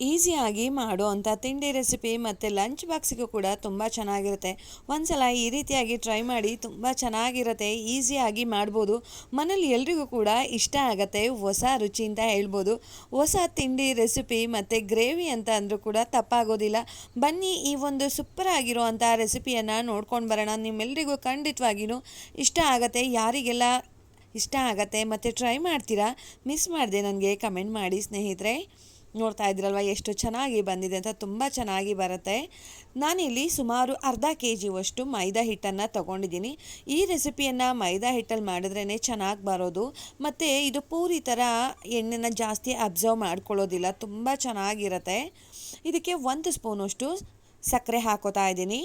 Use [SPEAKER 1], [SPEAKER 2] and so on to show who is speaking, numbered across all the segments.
[SPEAKER 1] ಈಸಿಯಾಗಿ ಮಾಡುವಂಥ ತಿಂಡಿ ರೆಸಿಪಿ ಮತ್ತು ಲಂಚ್ ಬಾಕ್ಸಿಗೂ ಕೂಡ ತುಂಬ ಚೆನ್ನಾಗಿರುತ್ತೆ. ಒಂದ್ಸಲ ಈ ರೀತಿಯಾಗಿ ಟ್ರೈ ಮಾಡಿ, ತುಂಬ ಚೆನ್ನಾಗಿರುತ್ತೆ, ಈಸಿಯಾಗಿ ಮಾಡ್ಬೋದು. ಮನೇಲಿ ಎಲ್ರಿಗೂ ಕೂಡ ಇಷ್ಟ ಆಗುತ್ತೆ. ಹೊಸ ರುಚಿ ಅಂತ ಹೇಳ್ಬೋದು. ಹೊಸ ತಿಂಡಿ ರೆಸಿಪಿ ಮತ್ತು ಗ್ರೇವಿ ಅಂತ ಅಂದರೂ ಕೂಡ ತಪ್ಪಾಗೋದಿಲ್ಲ. ಬನ್ನಿ ಈ ಒಂದು ಸೂಪರ್ ಆಗಿರುವಂಥ ರೆಸಿಪಿಯನ್ನು ನೋಡ್ಕೊಂಡು ಬರೋಣ. ನಿಮ್ಮೆಲ್ರಿಗೂ ಖಂಡಿತವಾಗಿಯೂ ಇಷ್ಟ ಆಗುತ್ತೆ. ಯಾರಿಗೆಲ್ಲ ಇಷ್ಟ ಆಗುತ್ತೆ ಮತ್ತು ಟ್ರೈ ಮಾಡ್ತೀರಾ, ಮಿಸ್ ಮಾಡಿದೆ ನನಗೆ ಕಮೆಂಟ್ ಮಾಡಿ ಸ್ನೇಹಿತರೆ. ನೋಡ್ತಾ ಇದ್ರಲ್ವ ಎಷ್ಟು ಚೆನ್ನಾಗಿ ಬಂದಿದೆ ಅಂತ. ತುಂಬ ಚೆನ್ನಾಗಿ ಬರುತ್ತೆ. ನಾನಿಲ್ಲಿ ಸುಮಾರು ಅರ್ಧ KGಯಷ್ಟು ಮೈದಾ ಹಿಟ್ಟನ್ನು ತೊಗೊಂಡಿದ್ದೀನಿ. ಈ ರೆಸಿಪಿಯನ್ನು ಮೈದಾ ಹಿಟ್ಟಲ್ಲಿ ಮಾಡಿದ್ರೇ ಚೆನ್ನಾಗಿ ಬರೋದು. ಮತ್ತು ಇದು ಪೂರಿ ಥರ ಎಣ್ಣೆನ ಜಾಸ್ತಿ ಅಬ್ಸರ್ವ್ ಮಾಡ್ಕೊಳ್ಳೋದಿಲ್ಲ, ತುಂಬ ಚೆನ್ನಾಗಿರುತ್ತೆ. ಇದಕ್ಕೆ 1 ಸ್ಪೂನಷ್ಟು ಸಕ್ಕರೆ ಹಾಕೋತಾ ಇದ್ದೀನಿ.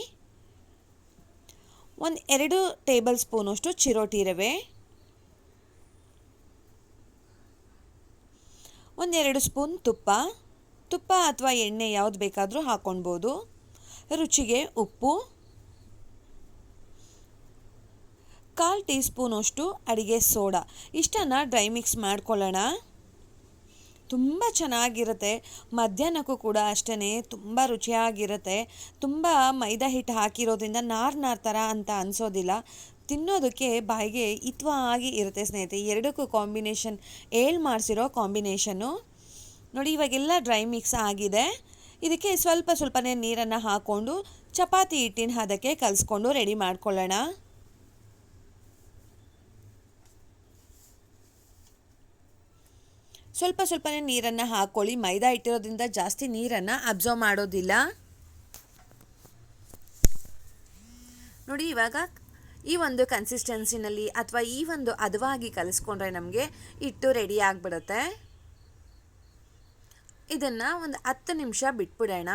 [SPEAKER 1] 2 ಟೇಬಲ್ ಸ್ಪೂನಷ್ಟು ಚಿರೋಟಿ ರವೆ, 2 ಸ್ಪೂನ್ ತುಪ್ಪ ಅಥವಾ ಎಣ್ಣೆ ಯಾವುದು ಬೇಕಾದರೂ ಹಾಕ್ಕೊಳ್ಬೋದು. ರುಚಿಗೆ ಉಪ್ಪು, 1/4 ಟೀ ಸ್ಪೂನಷ್ಟು ಅಡಿಗೆ ಸೋಡಾ. ಇಷ್ಟನ್ನು ಡ್ರೈ ಮಿಕ್ಸ್ ಮಾಡ್ಕೊಳ್ಳೋಣ. ತುಂಬ ಚೆನ್ನಾಗಿರುತ್ತೆ. ಮಧ್ಯಾಹ್ನಕ್ಕೂ ಕೂಡ ಅಷ್ಟೇ ತುಂಬ ರುಚಿಯಾಗಿರುತ್ತೆ. ತುಂಬ ಮೈದಾ ಹಿಟ್ಟು ಹಾಕಿರೋದ್ರಿಂದ ನಾರು ಥರ ಅಂತ ಅನಿಸೋದಿಲ್ಲ. ತಿನ್ನೋದಕ್ಕೆ ಬಾಯಿಗೆ ಹಿತವಾಗಿ ಇರುತ್ತೆ ಸ್ನೇಹಿತರೆ. ಎರಡಕ್ಕೂ ಕಾಂಬಿನೇಷನ್ ಮಾಡಿಸಿರೋ ಕಾಂಬಿನೇಷನ್ನು ನೋಡಿ. ಇವಾಗೆಲ್ಲ ಡ್ರೈ ಮಿಕ್ಸ್ ಆಗಿದೆ. ಇದಕ್ಕೆ ಸ್ವಲ್ಪನೇ ನೀರನ್ನು ಹಾಕ್ಕೊಂಡು ಚಪಾತಿ ಹಿಟ್ಟಿನ ಹದಕ್ಕೆ ಕಲಿಸ್ಕೊಂಡು ರೆಡಿ ಮಾಡ್ಕೊಳ್ಳೋಣ. ಸ್ವಲ್ಪನೇ ನೀರನ್ನು ಹಾಕ್ಕೊಳ್ಳಿ. ಮೈದಾ ಇಟ್ಟಿರೋದ್ರಿಂದ ಜಾಸ್ತಿ ನೀರನ್ನು ಅಬ್ಸರ್ವ್ ಮಾಡೋದಿಲ್ಲ ನೋಡಿ. ಇವಾಗ ಈ ಒಂದು ಕನ್ಸಿಸ್ಟೆನ್ಸಿನಲ್ಲಿ ಅಥವಾ ಈ ಒಂದು ಹದವಾಗಿ ಕಲಿಸ್ಕೊಂಡ್ರೆ ನಮಗೆ ಹಿಟ್ಟು ರೆಡಿ ಆಗಿಬಿಡುತ್ತೆ. ಇದನ್ನು ಒಂದು 10 ನಿಮಿಷ ಬಿಟ್ಬಿಡೋಣ.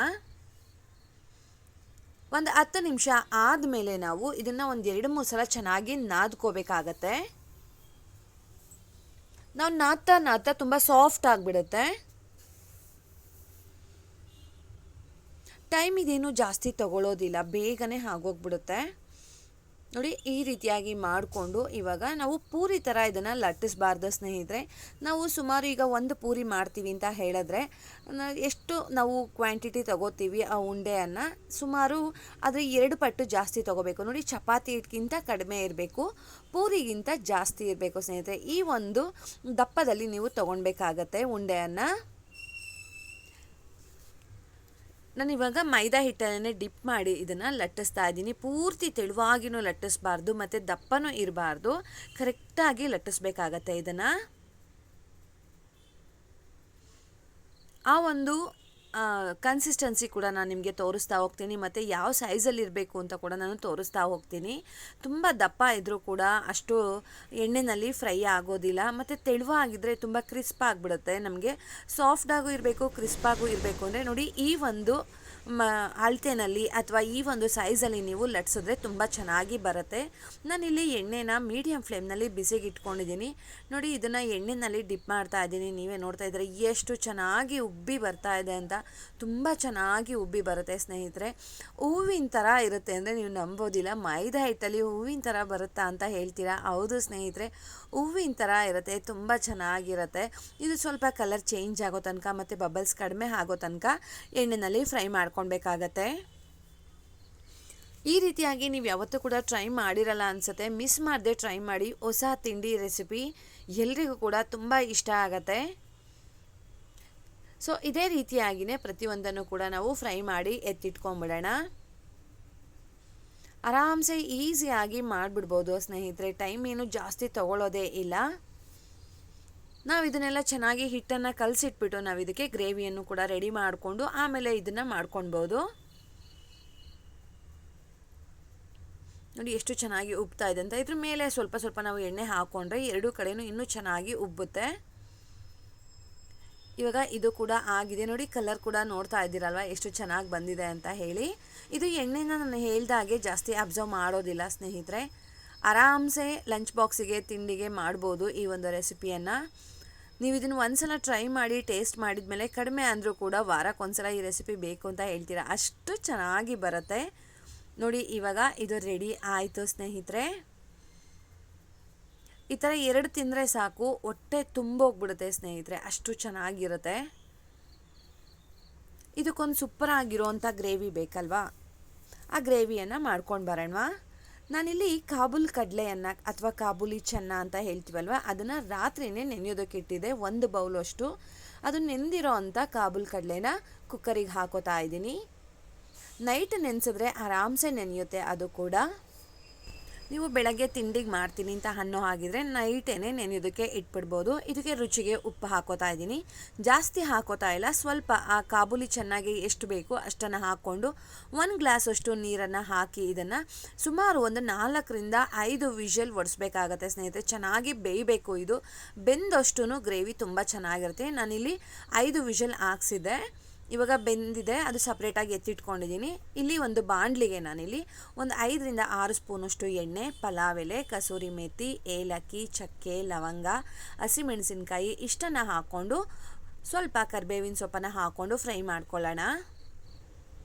[SPEAKER 1] ಒಂದು 10 ನಿಮಿಷ ಆದಮೇಲೆ ನಾವು ಇದನ್ನು ಒಂದು 2-3 ಸಲ ಚೆನ್ನಾಗಿ ನಾದ್ಕೋಬೇಕಾಗತ್ತೆ. ನಾವು ನಾದ್ತಾ ತುಂಬ ಸಾಫ್ಟ್ ಆಗಿಬಿಡುತ್ತೆ. ಟೈಮ್ ಇದೇನು ಜಾಸ್ತಿ ತಗೊಳ್ಳೋದಿಲ್ಲ, ಬೇಗನೆ ಆಗೋಗ್ಬಿಡುತ್ತೆ ನೋಡಿ. ಈ ರೀತಿಯಾಗಿ ಮಾಡಿಕೊಂಡು ಇವಾಗ ನಾವು ಪೂರಿ ಥರ ಇದನ್ನು ಲಟ್ಟಿಸಬಾರ್ದು ಸ್ನೇಹಿತರೆ. ನಾವು ಸುಮಾರು ಈಗ 1 ಪೂರಿ ಮಾಡ್ತೀವಿ ಅಂತ ಹೇಳಿದ್ರೆ ಎಷ್ಟು ನಾವು ಕ್ವಾಂಟಿಟಿ ತಗೋತೀವಿ ಆ ಉಂಡೆಯನ್ನು, ಸುಮಾರು ಅದರ 2 ಪಟ್ಟು ಜಾಸ್ತಿ ತಗೋಬೇಕು ನೋಡಿ. ಚಪಾತಿ ಹಿಟ್ಟಿಗಿಂತ ಕಡಿಮೆ ಇರಬೇಕು, ಪೂರಿಗಿಂತ ಜಾಸ್ತಿ ಇರಬೇಕು ಸ್ನೇಹಿತರೆ. ಈ ಒಂದು ದಪ್ಪದಲ್ಲಿ ನೀವು ತೊಗೊಳ್ಬೇಕಾಗತ್ತೆ ಉಂಡೆಯನ್ನು. ನಾನು ಇವಾಗ ಮೈದಾ ಹಿಟ್ಟನ್ನೇ ಡಿಪ್ ಮಾಡಿ ಇದನ್ನು ಲಟ್ಟಿಸ್ತಾ ಇದ್ದೀನಿ. ಪೂರ್ತಿ ತೆಳುವಾಗಿನೂ ಲಟ್ಟಿಸ್ಬಾರ್ದು ಮತ್ತು ದಪ್ಪನೂ ಇರಬಾರ್ದು, ಕರೆಕ್ಟಾಗಿ ಲಟ್ಟಿಸ್ಬೇಕಾಗತ್ತೆ ಇದನ್ನು. ಆ ಒಂದು ಕನ್ಸಿಸ್ಟೆನ್ಸಿ ಕೂಡ ನಾನು ನಿಮಗೆ ತೋರಿಸ್ತಾ ಹೋಗ್ತೀನಿ ಮತ್ತು ಯಾವ ಸೈಜಲ್ಲಿ ಇರಬೇಕು ಅಂತ ಕೂಡ ನಾನು ತೋರಿಸ್ತಾ ಹೋಗ್ತೀನಿ. ತುಂಬ ದಪ್ಪ ಇದ್ದರೂ ಕೂಡ ಅಷ್ಟು ಎಣ್ಣೆಯಲ್ಲಿ ಫ್ರೈ ಆಗೋದಿಲ್ಲ ಮತ್ತು ತೆಳುವಾಗಿದ್ದರೆ ತುಂಬ ಕ್ರಿಸ್ಪ್ ಆಗಿಬಿಡುತ್ತೆ. ನಮಗೆ ಸಾಫ್ಟಾಗೂ ಇರಬೇಕು, ಕ್ರಿಸ್ಪಾಗೂ ಇರಬೇಕು ಅಂದರೆ ನೋಡಿ ಈ ಒಂದು ಅಳತೆನಲ್ಲಿ ಅಥವಾ ಈ ಒಂದು ಸೈಜಲ್ಲಿ ನೀವು ಲಟ್ಸಿದ್ರೆ ತುಂಬ ಚೆನ್ನಾಗಿ ಬರುತ್ತೆ. ನಾನಿಲ್ಲಿ ಎಣ್ಣೆನ ಮೀಡಿಯಮ್ ಫ್ಲೇಮ್ನಲ್ಲಿ ಬಿಸಿಗೆ ಇಟ್ಕೊಂಡಿದ್ದೀನಿ ನೋಡಿ. ಇದನ್ನು ಎಣ್ಣೆಯಲ್ಲಿ ಡಿಪ್ ಮಾಡ್ತಾ ಇದ್ದೀನಿ. ನೀವೇ ನೋಡ್ತಾ ಇದ್ದೀರಾ ಎಷ್ಟು ಚೆನ್ನಾಗಿ ಉಬ್ಬಿ ಬರ್ತಾ ಇದೆ ಅಂತ. ತುಂಬ ಚೆನ್ನಾಗಿ ಉಬ್ಬಿ ಬರುತ್ತೆ ಸ್ನೇಹಿತರೆ. ಹೂವಿನ ಥರ ಇರುತ್ತೆ ಅಂದರೆ ನೀವು ನಂಬೋದಿಲ್ಲ. ಮೈದಾ ಹಿಟ್ಟಲ್ಲಿ ಹೂವಿನ ಥರ ಬರುತ್ತಾ ಅಂತ ಹೇಳ್ತೀರಾ. ಹೌದು ಸ್ನೇಹಿತರೆ, ಹೂವಿನ ಥರ ಇರುತ್ತೆ, ತುಂಬ ಚೆನ್ನಾಗಿರುತ್ತೆ. ಇದು ಸ್ವಲ್ಪ ಕಲರ್ ಚೇಂಜ್ ಆಗೋ ತನಕ ಮತ್ತು ಬಬಲ್ಸ್ ಕಡಿಮೆ ಆಗೋ ತನಕ ಎಣ್ಣೆಯಲ್ಲಿ ಫ್ರೈ ಮಾಡ್ಕೊಳ್ಬೇಕಾಗತ್ತೆ. ಈ ರೀತಿಯಾಗಿ ನೀವು ಯಾವತ್ತೂ ಕೂಡ ಟ್ರೈ ಮಾಡಿರಲ್ಲ ಅನಿಸುತ್ತೆ. ಮಿಸ್ ಮಾಡದೆ ಟ್ರೈ ಮಾಡಿ. ಹೊಸ ತಿಂಡಿ ರೆಸಿಪಿ ಎಲ್ರಿಗೂ ಕೂಡ ತುಂಬ ಇಷ್ಟ ಆಗುತ್ತೆ. ಸೊ ಇದೇ ರೀತಿಯಾಗಿಯೇ ಪ್ರತಿಯೊಂದನ್ನು ಕೂಡ ನಾವು ಫ್ರೈ ಮಾಡಿ ಎತ್ತಿಟ್ಕೊಂಡ್ಬಿಡೋಣ. ಆರಾಮ್ಸೆ ಈಸಿಯಾಗಿ ಮಾಡಿಬಿಡ್ಬೋದು ಸ್ನೇಹಿತರೆ. ಟೈಮ್ ಏನು ಜಾಸ್ತಿ ತಗೊಳ್ಳೋದೇ ಇಲ್ಲ. ನಾವು ಇದನ್ನೆಲ್ಲ ಚೆನ್ನಾಗಿ ಹಿಟ್ಟನ್ನು ಕಲಸಿಟ್ಬಿಟ್ಟು ನಾವು ಇದಕ್ಕೆ ಗ್ರೇವಿಯನ್ನು ಕೂಡ ರೆಡಿ ಮಾಡಿಕೊಂಡು ಆಮೇಲೆ ಇದನ್ನು ಮಾಡ್ಕೊಳ್ಬೋದು ನೋಡಿ. ಎಷ್ಟು ಚೆನ್ನಾಗಿ ಉಬ್ತಾ ಇದೆ ಅಂತ. ಇದ್ರ ಮೇಲೆ ಸ್ವಲ್ಪ ನಾವು ಎಣ್ಣೆ ಹಾಕ್ಕೊಂಡ್ರೆ ಎರಡೂ ಕಡೆಯೂ ಇನ್ನೂ ಚೆನ್ನಾಗಿ ಉಬ್ಬುತ್ತೆ. ಇವಾಗ ಇದು ಕೂಡ ಆಗಿದೆ ನೋಡಿ. ಕಲರ್ ಕೂಡ ನೋಡ್ತಾ ಇದ್ದೀರಲ್ವ ಎಷ್ಟು ಚೆನ್ನಾಗಿ ಬಂದಿದೆ ಅಂತ ಹೇಳಿ. ಇದು ಎಣ್ಣೆನ ನಾನು ಹೇಳ್ದಾಗೆ ಜಾಸ್ತಿ ಅಬ್ಸರ್ವ್ ಮಾಡೋದಿಲ್ಲ ಸ್ನೇಹಿತರೆ. ಆರಾಮ್ಸೆ ಲಂಚ್ ಬಾಕ್ಸಿಗೆ ತಿಂಡಿಗೆ ಮಾಡ್ಬೋದು ಈ ಒಂದು ರೆಸಿಪಿಯನ್ನು. ನೀವು ಇದನ್ನು ಒಂದ್ಸಲ ಟ್ರೈ ಮಾಡಿ ಟೇಸ್ಟ್ ಮಾಡಿದ್ಮೇಲೆ ಕಡಿಮೆ ಅಂದರೂ ಕೂಡ ವಾರಕ್ಕೊಂದ್ಸಲ ಈ ರೆಸಿಪಿ ಬೇಕು ಅಂತ ಹೇಳ್ತೀರಾ, ಅಷ್ಟು ಚೆನ್ನಾಗಿ ಬರುತ್ತೆ ನೋಡಿ. ಇವಾಗ ಇದು ರೆಡಿ ಆಯಿತು ಸ್ನೇಹಿತರೆ. ಈ ಥರ 2 ತಿಂದರೆ ಸಾಕು, ಹೊಟ್ಟೆ ತುಂಬೋಗ್ಬಿಡುತ್ತೆ ಸ್ನೇಹಿತರೆ, ಅಷ್ಟು ಚೆನ್ನಾಗಿರುತ್ತೆ. ಇದಕ್ಕೊಂದು ಸೂಪರ್ ಆಗಿರೋವಂಥ ಗ್ರೇವಿ ಬೇಕಲ್ವಾ, ಆ ಗ್ರೇವಿಯನ್ನು ಮಾಡ್ಕೊಂಡು ಬರೋಣವಾ. ನಾನಿಲ್ಲಿ ಕಾಬೂಲ್ ಕಡಲೆಯನ್ನು ಅಥವಾ ಕಾಬೂಲಿ ಚೆನ್ನ ಅಂತ ಹೇಳ್ತೀವಲ್ವ, ಅದನ್ನು ರಾತ್ರಿಯೇ ನೆನೆಯೋದಕ್ಕೆ ಇಟ್ಟಿದ್ದೆ. 1 ಬೌಲ್ ಅಷ್ಟು ಅದು ನೆಂದಿರೋ ಅಂಥ ಕಾಬೂಲ್ ಕಡಲೆನ ಕುಕ್ಕರಿಗೆ ಹಾಕೋತಾ ಇದ್ದೀನಿ. ನೈಟ್ ನೆನೆಸಿದ್ರೆ ಆರಾಮ್ಸೆ ನೆನೆಯುತ್ತೆ. ಅದು ಕೂಡ ನೀವು ಬೆಳಗ್ಗೆ ತಿಂಡಿಗೆ ಮಾಡ್ತೀನಿ ಅಂತ ಅನ್ನೋ ಹಾಗಿದ್ರೆ ನೈಟೇನೆ ನೆನೆಯೋದಕ್ಕೆ ಇಟ್ಬಿಡ್ಬೋದು. ಇದಕ್ಕೆ ರುಚಿಗೆ ಉಪ್ಪು ಹಾಕೋತಾ ಇದ್ದೀನಿ, ಜಾಸ್ತಿ ಹಾಕೋತಾ ಇಲ್ಲ. ಸ್ವಲ್ಪ ಆ ಕಾಬೂಲಿ ಚೆನ್ನಾಗಿ ಎಷ್ಟು ಬೇಕು ಅಷ್ಟನ್ನು ಹಾಕ್ಕೊಂಡು 1 ಗ್ಲಾಸ್ ಅಷ್ಟು ನೀರನ್ನು ಹಾಕಿ ಇದನ್ನು ಸುಮಾರು ಒಂದು 4ರಿಂದ 5 ವಿಷಲ್ ಒಡಿಸ್ಬೇಕಾಗತ್ತೆ ಸ್ನೇಹಿತರೆ. ಚೆನ್ನಾಗಿ ಬೇಯಬೇಕು. ಇದು ಬೆಂದಷ್ಟು ಗ್ರೇವಿ ತುಂಬ ಚೆನ್ನಾಗಿರುತ್ತೆ. ನಾನಿಲ್ಲಿ 5 ವಿಷಲ್ ಹಾಕ್ಸಿದ್ದೆ. ಇವಾಗ ಬೆಂದಿದೆ, ಅದು ಸಪ್ರೇಟಾಗಿ ಎತ್ತಿಟ್ಕೊಂಡಿದ್ದೀನಿ. ಇಲ್ಲಿ ಒಂದು ಬಾಣಲಿಗೆ ನಾನಿಲ್ಲಿ ಒಂದು 5ರಿಂದ 6 ಸ್ಪೂನಷ್ಟು ಎಣ್ಣೆ, ಪಲಾವ್ ಎಲೆ, ಕಸೂರಿ ಮೇಥಿ, ಏಲಕ್ಕಿ, ಚಕ್ಕೆ, ಲವಂಗ, ಹಸಿಮೆಣಸಿನ್ಕಾಯಿ ಇಷ್ಟನ್ನು ಹಾಕ್ಕೊಂಡು ಸ್ವಲ್ಪ ಕರಿಬೇವಿನ ಸೊಪ್ಪನ್ನು ಹಾಕ್ಕೊಂಡು ಫ್ರೈ ಮಾಡ್ಕೊಳ್ಳೋಣ.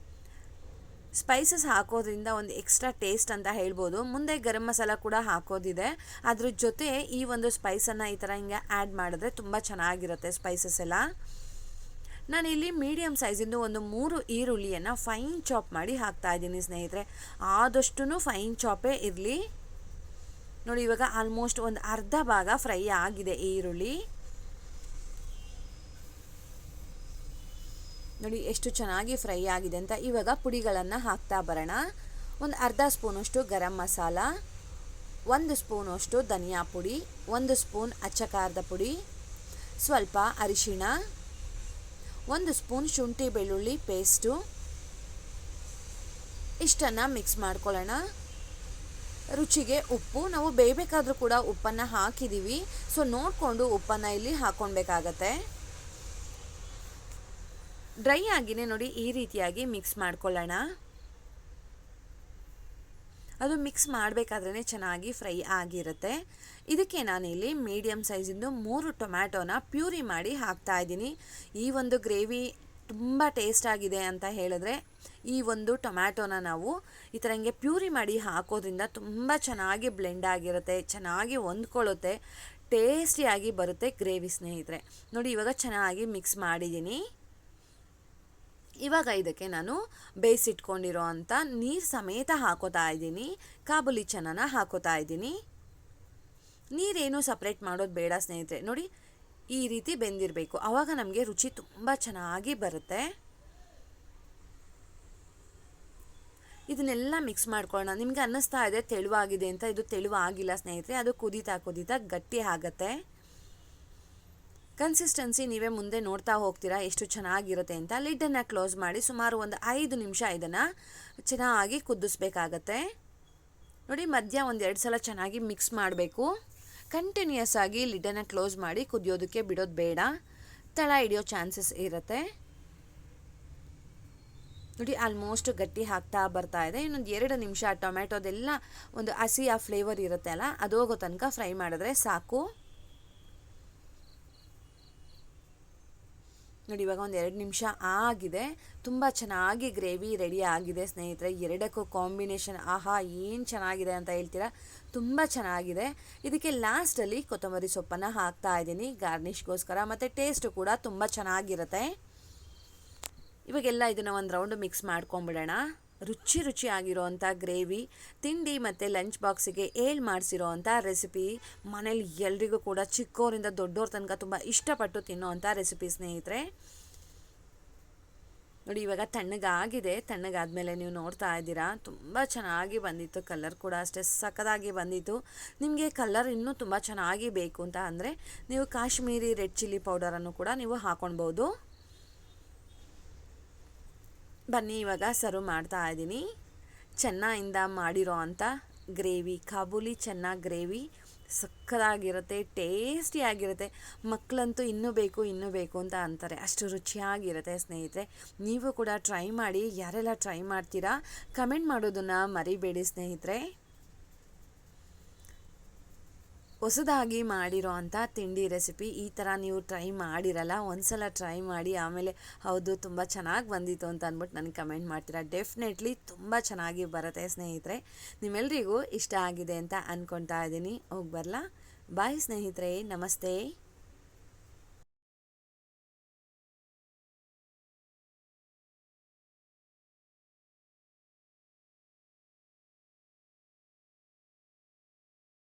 [SPEAKER 1] ಸ್ಪೈಸಸ್ ಹಾಕೋದ್ರಿಂದ ಒಂದು ಎಕ್ಸ್ಟ್ರಾ ಟೇಸ್ಟ್ ಅಂತ ಹೇಳ್ಬೋದು. ಮುಂದೆ ಗರಂ ಮಸಾಲ ಕೂಡ ಹಾಕೋದಿದೆ. ಅದ್ರ ಜೊತೆ ಈ ಒಂದು ಸ್ಪೈಸನ್ನು ಈ ಥರ ಹಿಂಗೆ ಆ್ಯಡ್ ಮಾಡಿದ್ರೆ ತುಂಬ ಚೆನ್ನಾಗಿರುತ್ತೆ ಸ್ಪೈಸಸ್ ಎಲ್ಲ. ನಾನಿಲ್ಲಿ ಮೀಡಿಯಮ್ ಸೈಜಿಂದು ಒಂದು 3 ಈರುಳ್ಳಿಯನ್ನು ಫೈನ್ ಚಾಪ್ ಮಾಡಿ ಹಾಕ್ತಾ ಇದ್ದೀನಿ ಸ್ನೇಹಿತರೆ. ಆದಷ್ಟು ಫೈನ್ ಚಾಪೇ ಇರಲಿ. ನೋಡಿ, ಇವಾಗ ಆಲ್ಮೋಸ್ಟ್ ಒಂದು ಅರ್ಧ ಭಾಗ ಫ್ರೈ ಆಗಿದೆ ಈರುಳ್ಳಿ. ನೋಡಿ ಎಷ್ಟು ಚೆನ್ನಾಗಿ ಫ್ರೈ ಆಗಿದೆ ಅಂತ. ಇವಾಗ ಪುಡಿಗಳನ್ನು ಹಾಕ್ತಾ ಬರೋಣ. ಒಂದು ಅರ್ಧ ಸ್ಪೂನಷ್ಟು ಗರಂ ಮಸಾಲ, 1 ಸ್ಪೂನಷ್ಟು ಧನಿಯಾ ಪುಡಿ, 1 ಸ್ಪೂನ್ ಅಚ್ಚ ಖಾರದ ಪುಡಿ, ಸ್ವಲ್ಪ ಅರಿಶಿಣ, 1 ಸ್ಪೂನ್ ಶುಂಠಿ ಬೆಳ್ಳುಳ್ಳಿ ಪೇಸ್ಟು. ಇಷ್ಟನ್ನು ಮಿಕ್ಸ್ ಮಾಡ್ಕೊಳ್ಳೋಣ. ರುಚಿಗೆ ಉಪ್ಪು, ನಾವು ಬೇಯಬೇಕಾದ್ರೂ ಕೂಡ ಉಪ್ಪನ್ನು ಹಾಕಿದ್ದೀವಿ, ಸೊ ನೋಡಿಕೊಂಡು ಉಪ್ಪನ್ನು ಇಲ್ಲಿ ಹಾಕ್ಕೊಳ್ಬೇಕಾಗತ್ತೆ. ಡ್ರೈ ಆಗಿನೇ ನೋಡಿ ಈ ರೀತಿಯಾಗಿ ಮಿಕ್ಸ್ ಮಾಡ್ಕೊಳ್ಳೋಣ. ಅದು ಮಿಕ್ಸ್ ಮಾಡಬೇಕಾದ್ರೇ ಚೆನ್ನಾಗಿ ಫ್ರೈ ಆಗಿರುತ್ತೆ. ಇದಕ್ಕೆ ನಾನಿಲ್ಲಿ ಮೀಡಿಯಮ್ ಸೈಜಿಂದು 3 ಟೊಮ್ಯಾಟೋನ ಪ್ಯೂರಿ ಮಾಡಿ ಹಾಕ್ತಾ ಇದ್ದೀನಿ. ಈ ಒಂದು ಗ್ರೇವಿ ತುಂಬ ಟೇಸ್ಟ್ ಆಗಿದೆ ಅಂತ ಹೇಳಿದ್ರೆ ಈ ಒಂದು ಟೊಮ್ಯಾಟೋನ ನಾವು ಈ ಥರ ಹಿಂಗೆ ಪ್ಯೂರಿ ಮಾಡಿ ಹಾಕೋದ್ರಿಂದ ತುಂಬ ಚೆನ್ನಾಗಿ ಬ್ಲೆಂಡ್ ಆಗಿರುತ್ತೆ, ಚೆನ್ನಾಗಿ ಹೊಂದ್ಕೊಳ್ಳುತ್ತೆ, ಟೇಸ್ಟಿಯಾಗಿ ಬರುತ್ತೆ ಗ್ರೇವಿ ಸ್ನೇಹಿತರೆ. ನೋಡಿ, ಇವಾಗ ಚೆನ್ನಾಗಿ ಮಿಕ್ಸ್ ಮಾಡಿದ್ದೀನಿ. ಇವಾಗ ಇದಕ್ಕೆ ನಾನು ಬೇಯಿಸಿಟ್ಕೊಂಡಿರೋ ಅಂಥ ನೀರು ಸಮೇತ ಹಾಕೋತಾ ಇದ್ದೀನಿ. ಕಾಬೂಲಿ ಚೆನ್ನನ ಹಾಕೋತಾ ಇದ್ದೀನಿ. ನೀರೇನು ಸಪ್ರೇಟ್ ಮಾಡೋದು ಬೇಡ ಸ್ನೇಹಿತರೆ. ನೋಡಿ, ಈ ರೀತಿ ಬೆಂದಿರಬೇಕು, ಆವಾಗ ನಮಗೆ ರುಚಿ ತುಂಬ ಚೆನ್ನಾಗಿ ಬರುತ್ತೆ. ಇದನ್ನೆಲ್ಲ ಮಿಕ್ಸ್ ಮಾಡ್ಕೊಳ್ಳೋಣ. ನಿಮಗೆ ಅನ್ನಿಸ್ತಾ ಇದೆ ತೆಳುವಾಗಿದೆ ಅಂತ, ಇದು ತೆಳುವಾಗಿಲ್ಲ ಸ್ನೇಹಿತರೆ. ಅದು ಕುದೀತಾ ಕುದೀತಾ ಗಟ್ಟಿ ಆಗುತ್ತೆ. ಕನ್ಸಿಸ್ಟೆನ್ಸಿ ನೀವೇ ಮುಂದೆ ನೋಡ್ತಾ ಹೋಗ್ತೀರಾ ಎಷ್ಟು ಚೆನ್ನಾಗಿರುತ್ತೆ ಅಂತ. ಲಿಡ್ಡನ್ನು ಕ್ಲೋಸ್ ಮಾಡಿ ಸುಮಾರು ಒಂದು 5 ನಿಮಿಷ ಇದನ್ನು ಚೆನ್ನಾಗಿ ಕುದಿಸ್ಬೇಕಾಗತ್ತೆ. ನೋಡಿ, ಮಧ್ಯ 1-2 ಸಲ ಚೆನ್ನಾಗಿ ಮಿಕ್ಸ್ ಮಾಡಬೇಕು. ಕಂಟಿನ್ಯೂಯಸ್ ಆಗಿ ಲಿಡ್ಡನ್ನು ಕ್ಲೋಸ್ ಮಾಡಿ ಕುದಿಯೋದಕ್ಕೆ ಬಿಡೋದು ಬೇಡ, ತಳ ಹಿಡಿಯೋ ಚಾನ್ಸಸ್ ಇರುತ್ತೆ. ನೋಡಿ, ಆಲ್ಮೋಸ್ಟ್ ಗಟ್ಟಿ ಹಾಕ್ತಾ ಬರ್ತಾ ಇದೆ. ಇನ್ನೊಂದು 2 ನಿಮಿಷ ಟೊಮ್ಯಾಟೋದೆಲ್ಲ ಒಂದು ಹಸಿ ಆ ಫ್ಲೇವರ್ ಇರುತ್ತೆ ಅಲ್ಲ, ಅದು ಹೋಗೋ ತನಕ ಫ್ರೈ ಮಾಡಿದ್ರೆ ಸಾಕು. ನೋಡಿ, ಇವಾಗ ಒಂದು 2 ನಿಮಿಷ ಆಗಿದೆ. ತುಂಬ ಚೆನ್ನಾಗಿ ಗ್ರೇವಿ ರೆಡಿ ಆಗಿದೆ ಸ್ನೇಹಿತರೆ. ಎರಡಕ್ಕೂ ಕಾಂಬಿನೇಷನ್ ಆಹಾ ಏನು ಚೆನ್ನಾಗಿದೆ ಅಂತ ಹೇಳ್ತೀರಾ, ತುಂಬ ಚೆನ್ನಾಗಿದೆ. ಇದಕ್ಕೆ ಲಾಸ್ಟಲ್ಲಿ ಕೊತ್ತಂಬರಿ ಸೊಪ್ಪನ್ನು ಹಾಕ್ತಾ ಇದ್ದೀನಿ ಗಾರ್ನಿಷ್ಗೋಸ್ಕರ, ಮತ್ತು ಟೇಸ್ಟು ಕೂಡ ತುಂಬ ಚೆನ್ನಾಗಿರುತ್ತೆ. ಇವಾಗೆಲ್ಲ ಇದನ್ನು ಒಂದು ರೌಂಡ್ ಮಿಕ್ಸ್ ಮಾಡ್ಕೊಂಬಿಡೋಣ. ರುಚಿಯಾಗಿರೋವಂಥ ಗ್ರೇವಿ, ತಿಂಡಿ ಮತ್ತು ಲಂಚ್ ಬಾಕ್ಸಿಗೆ ಮಾಡಿಸಿರೋ ಅಂಥ ರೆಸಿಪಿ. ಮನೇಲಿ ಎಲ್ರಿಗೂ ಕೂಡ ಚಿಕ್ಕವರಿಂದ ದೊಡ್ಡವ್ರ ತನಕ ತುಂಬ ಇಷ್ಟಪಟ್ಟು ತಿನ್ನೋವಂಥ ರೆಸಿಪಿ ಸ್ನೇಹಿತರೆ. ನೋಡಿ, ಇವಾಗ ತಣ್ಣಗಾಗಿದೆ. ತಣ್ಣಗಾದ್ಮೇಲೆ ನೀವು ನೋಡ್ತಾ ಇದ್ದೀರಾ ತುಂಬ ಚೆನ್ನಾಗಿ ಬಂದಿತ್ತು. ಕಲರ್ ಕೂಡ ಅಷ್ಟೇ ಸಖತ್ತಾಗಿ ಬಂದಿತ್ತು. ನಿಮಗೆ ಕಲರ್ ಇನ್ನೂ ತುಂಬ ಚೆನ್ನಾಗಿ ಬೇಕು ಅಂತ ಅಂದರೆ ನೀವು ಕಾಶ್ಮೀರಿ ರೆಡ್ ಚಿಲ್ಲಿ ಪೌಡರನ್ನು ಕೂಡ ನೀವು ಹಾಕೊಳ್ಬೋದು. ಬನ್ನಿ, ಇವಾಗ ಸರ್ವ್ ಮಾಡ್ತಾ ಇದ್ದೀನಿ. ಚೆನ್ನಯಿಂದ ಮಾಡಿರೋ ಅಂಥ ಗ್ರೇವಿ, ಕಾಬೂಲಿ ಚೆನ್ನ ಗ್ರೇವಿ ಸಕ್ಕತ್ತಾಗಿರುತ್ತೆ, ಟೇಸ್ಟಿಯಾಗಿರುತ್ತೆ. ಮಕ್ಕಳಂತೂ ಇನ್ನೂ ಬೇಕು ಅಂತ ಅಂತಾರೆ, ಅಷ್ಟು ರುಚಿಯಾಗಿರುತ್ತೆ ಸ್ನೇಹಿತರೆ. ನೀವು ಕೂಡ ಟ್ರೈ ಮಾಡಿ. ಯಾರೆಲ್ಲ ಟ್ರೈ ಮಾಡ್ತೀರಾ ಕಮೆಂಟ್ ಮಾಡೋದನ್ನು ಮರಿಬೇಡಿ ಸ್ನೇಹಿತರೆ. ಹೊಸದಾಗಿ ಮಾಡಿರೋ ಅಂಥ ತಿಂಡಿ ರೆಸಿಪಿ ಈ ಥರ ನೀವು ಟ್ರೈ ಮಾಡಿರಲ್ಲ, ಒಂದ್ಸಲ ಟ್ರೈ ಮಾಡಿ ಆಮೇಲೆ ಹೌದು ತುಂಬ ಚೆನ್ನಾಗಿ ಬಂದಿತ್ತು ಅಂತ ಅಂದ್ಬಿಟ್ಟು ನನಗೆ ಕಮೆಂಟ್ ಮಾಡ್ತೀರಾ. ಡೆಫಿನೆಟ್ಲಿ ತುಂಬ ಚೆನ್ನಾಗಿ ಬರುತ್ತೆ ಸ್ನೇಹಿತರೆ. ನಿಮ್ಮೆಲ್ಲರಿಗೂ ಇಷ್ಟ ಆಗಿದೆ ಅಂತ ಅಂದ್ಕೊತಾ ಇದ್ದೀನಿ. ಹೋಗಿ ಬರಲಾ? ಬಾಯ್ ಸ್ನೇಹಿತರೆ, ನಮಸ್ತೆ.